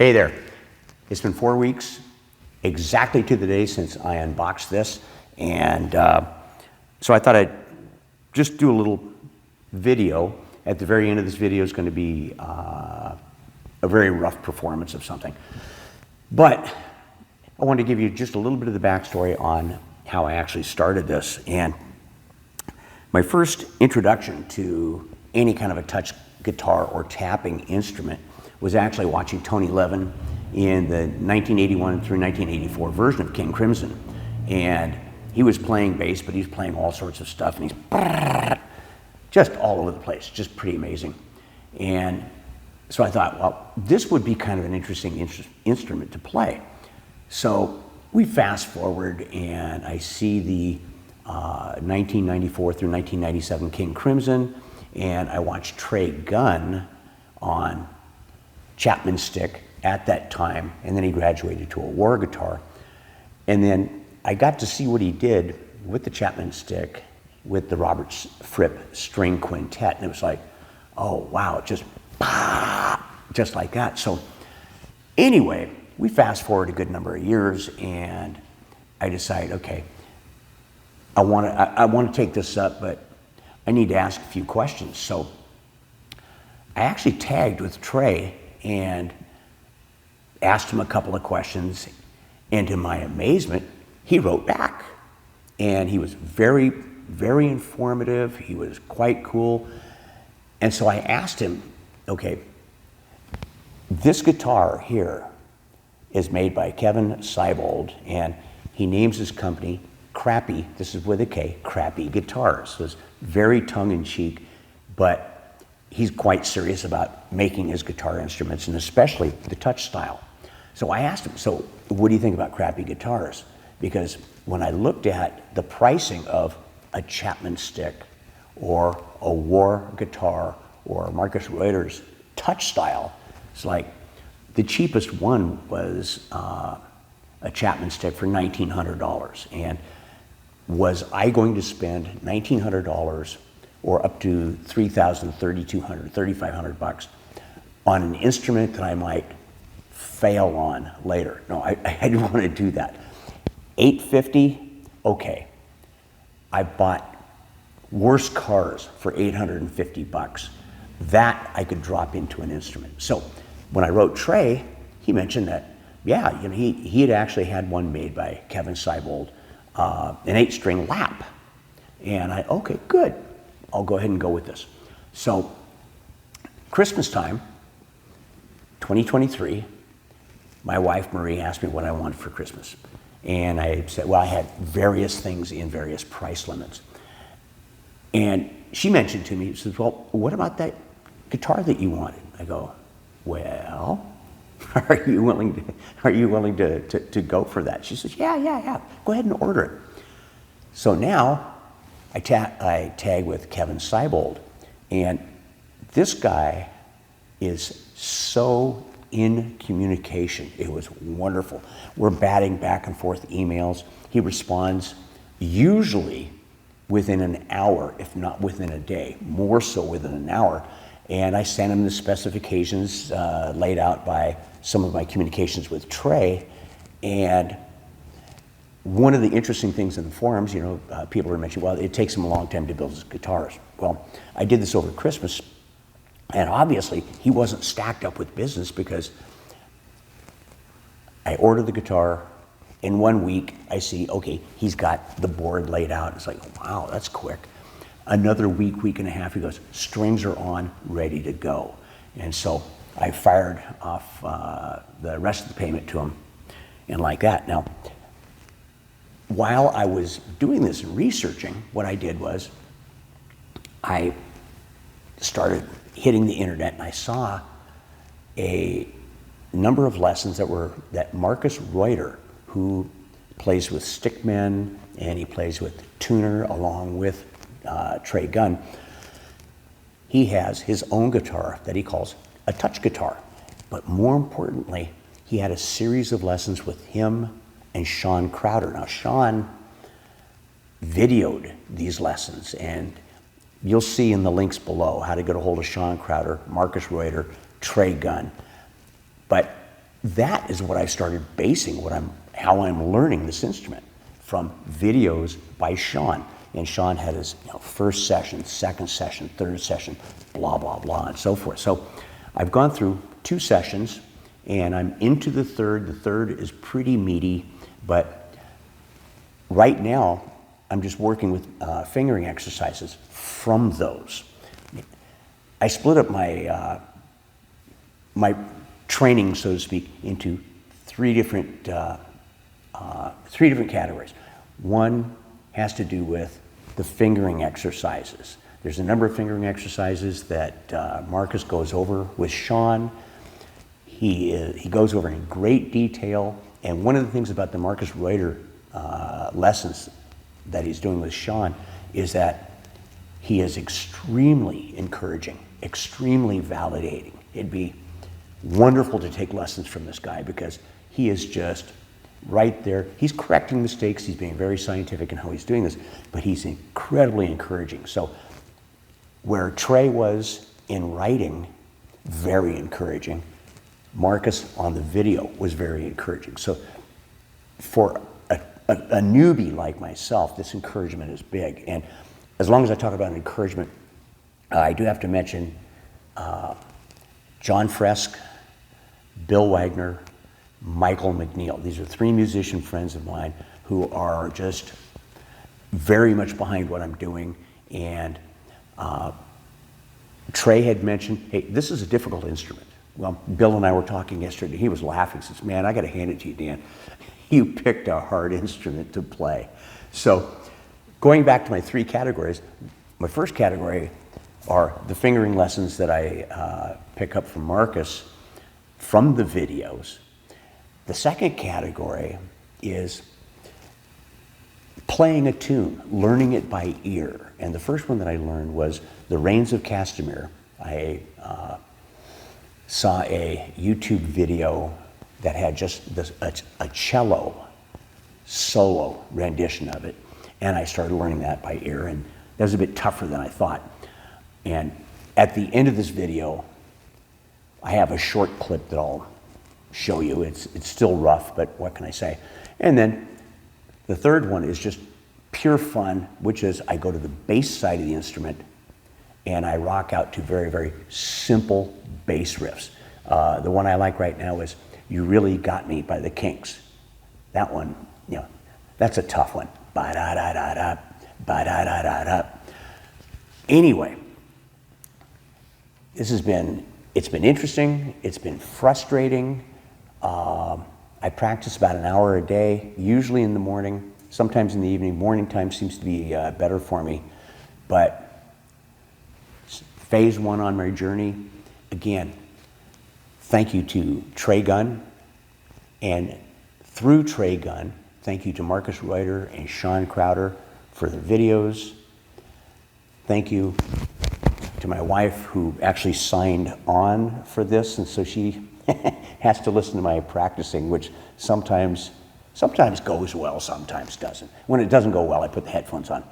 Hey there. It's been 4 weeks, exactly to the day since I unboxed this. And so I thought I'd just do a little video. At the very end of this video is going to be a very rough performance of something. But I wanted to give you just a little bit of the backstory on how I actually started this. And my first introduction to any kind of a touch guitar or tapping instrument was actually watching Tony Levin in the 1981 through 1984 version of King Crimson. And he was playing bass, but he's playing all sorts of stuff, and he's just all over the place, just pretty amazing. And so I thought, well, this would be kind of an interesting instrument to play. So we fast forward, and I see the 1994 through 1997 King Crimson, and I watched Trey Gunn on Chapman stick at that time, and then he graduated to a war guitar. And then I got to see what he did with the Chapman stick with the Robert Fripp string quintet, and it was like, oh wow, just like that. So anyway, we fast forward a good number of years, and I decided, okay, I want to take this up, but I need to ask a few questions. So I actually tagged with Trey and asked him a couple of questions, and to my amazement, he wrote back. And he was very, very informative. He was quite cool. And so I asked him, okay, this guitar here is made by Kevin Seibold, and he names his company Crappy, this is with a K, Crappy Guitars. So it's very tongue-in-cheek, but he's quite serious about making his guitar instruments, and especially the Touchstyle. So I asked him, so what do you think about Crappy Guitars? Because when I looked at the pricing of a Chapman stick or a war guitar or Markus Reuter's Touchstyle, it's like the cheapest one was a Chapman stick for $1,900. And was I going to spend $1,900 or up to $3,000, $3,200, $3,500 on an instrument that I might fail on later? No, I didn't want to do that. $850, okay. I bought worse cars for $850. That I could drop into an instrument. So when I wrote Trey, he mentioned that, yeah, you know, he had actually had one made by Kevin Seibold, an 8-string lap. And okay, good. I'll go ahead and go with this. So Christmas time, 2023, my wife Marie asked me what I wanted for Christmas. And I said, well, I had various things in various price limits. And she mentioned to me, she says, well, what about that guitar that you wanted? I go, well, are you willing to go for that? She says, yeah, go ahead and order it. So now I tag with Kevin Seibold, and this guy is so in communication. It was wonderful. We're batting back and forth emails. He responds usually within an hour, if not within a day, more so within an hour. And I sent him the specifications laid out by some of my communications with Trey. And one of the interesting things in the forums, you know, people are mentioning, well, it takes him a long time to build his guitars. Well, I did this over Christmas, and obviously he wasn't stacked up with business because I ordered the guitar. In 1 week, I see, okay, he's got the board laid out. It's like, wow, that's quick. Another week and a half, he goes, strings are on, ready to go. And so I fired off the rest of the payment to him, and like that. Now, while I was doing this and researching, what I did was I started hitting the internet, and I saw a number of lessons that Markus Reuter, who plays with Stickmen and he plays with Tuner along with Trey Gunn, he has his own guitar that he calls a touch guitar. But more importantly, he had a series of lessons with him and Shawn Crowder. Now, Shawn videoed these lessons, and you'll see in the links below how to get a hold of Shawn Crowder, Markus Reuter, Trey Gunn. But that is what I started basing how I'm learning this instrument, from videos by Shawn. And Shawn had his first session, second session, third session, blah, blah, blah, and so forth. So I've gone through 2 sessions, and I'm into the third. The third is pretty meaty, but right now I'm just working with fingering exercises from those. I split up my my training, so to speak, into 3 different categories. One has to do with the fingering exercises. There's a number of fingering exercises that Markus goes over with Shawn. He goes over in great detail, and one of the things about the Markus Reuter lessons that he's doing with Shawn is that he is extremely encouraging, extremely validating. It'd be wonderful to take lessons from this guy because he is just right there. He's correcting mistakes. He's being very scientific in how he's doing this, but he's incredibly encouraging. So where Trey was in writing, very encouraging, Markus on the video was very encouraging. So for a newbie like myself, this encouragement is big. And as long as I talk about encouragement, I do have to mention John Fresk, Bill Wagner, Michael McNeil. These are 3 musician friends of mine who are just very much behind what I'm doing. And Trey had mentioned, hey, this is a difficult instrument. Well, Bill and I were talking yesterday. He was laughing. He says, man, I got to hand it to you, Dan. You picked a hard instrument to play. So going back to my 3 categories, my first category are the fingering lessons that I pick up from Markus from the videos. The second category is playing a tune, learning it by ear. And the first one that I learned was the Reins of Castamere. I saw a YouTube video that had just a cello solo rendition of it. And I started learning that by ear, and that was a bit tougher than I thought. And at the end of this video, I have a short clip that I'll show you. It's still rough, but what can I say? And then the third one is just pure fun, which is I go to the bass side of the instrument and I rock out to very, very simple bass riffs. The one I like right now is You Really Got Me by the Kinks. That one, that's a tough one. Ba-da-da-da-da, ba-da-da-da-da. Anyway, it's been interesting, it's been frustrating. I practice about an hour a day, usually in the morning, sometimes in the evening. Morning time seems to be better for me. But phase 1 on my journey, again, thank you to Trey Gunn, and through Trey Gunn, thank you to Markus Reuter and Shawn Crowder for the videos. Thank you to my wife, who actually signed on for this, and so she has to listen to my practicing, which sometimes goes well, sometimes doesn't. When it doesn't go well, I put the headphones on.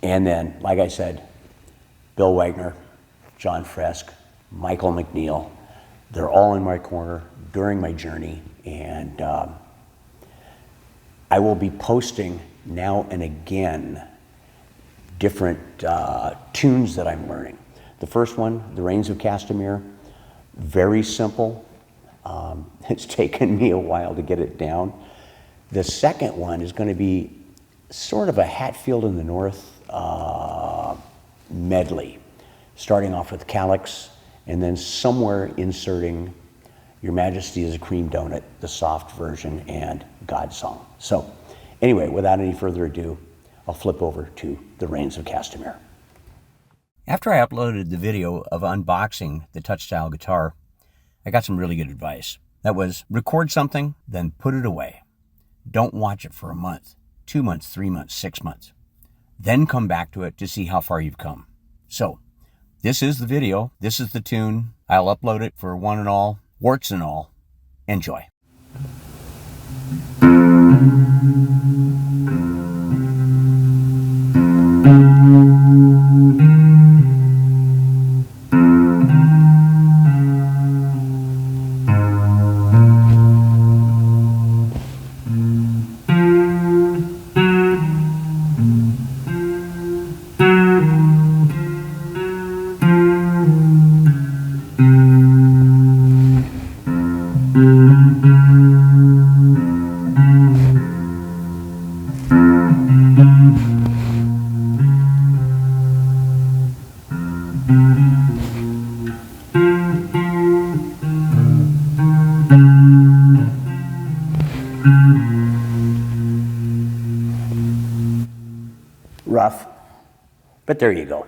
And then, like I said, Bill Wagner, John Fresk, Michael McNeil, they're all in my corner during my journey, and I will be posting now and again different tunes that I'm learning. The first one, the Reins of Castamere, very simple. It's taken me a while to get it down. The second one is going to be sort of a Hatfield in the North medley, starting off with Calyx, and then somewhere inserting Your Majesty is a Cream Donut, the soft version, and God Song. So anyway, without any further ado, I'll flip over to the Reins of Castamere. After I uploaded the video of unboxing the Touchstyle guitar, I got some really good advice. That was, record something, then put it away. Don't watch it for a month, 2 months, 3 months, 6 months. Then come back to it to see how far you've come. So, this is the video. This is the tune. I'll upload it for one and all, warts and all. Enjoy. rough, but there you go.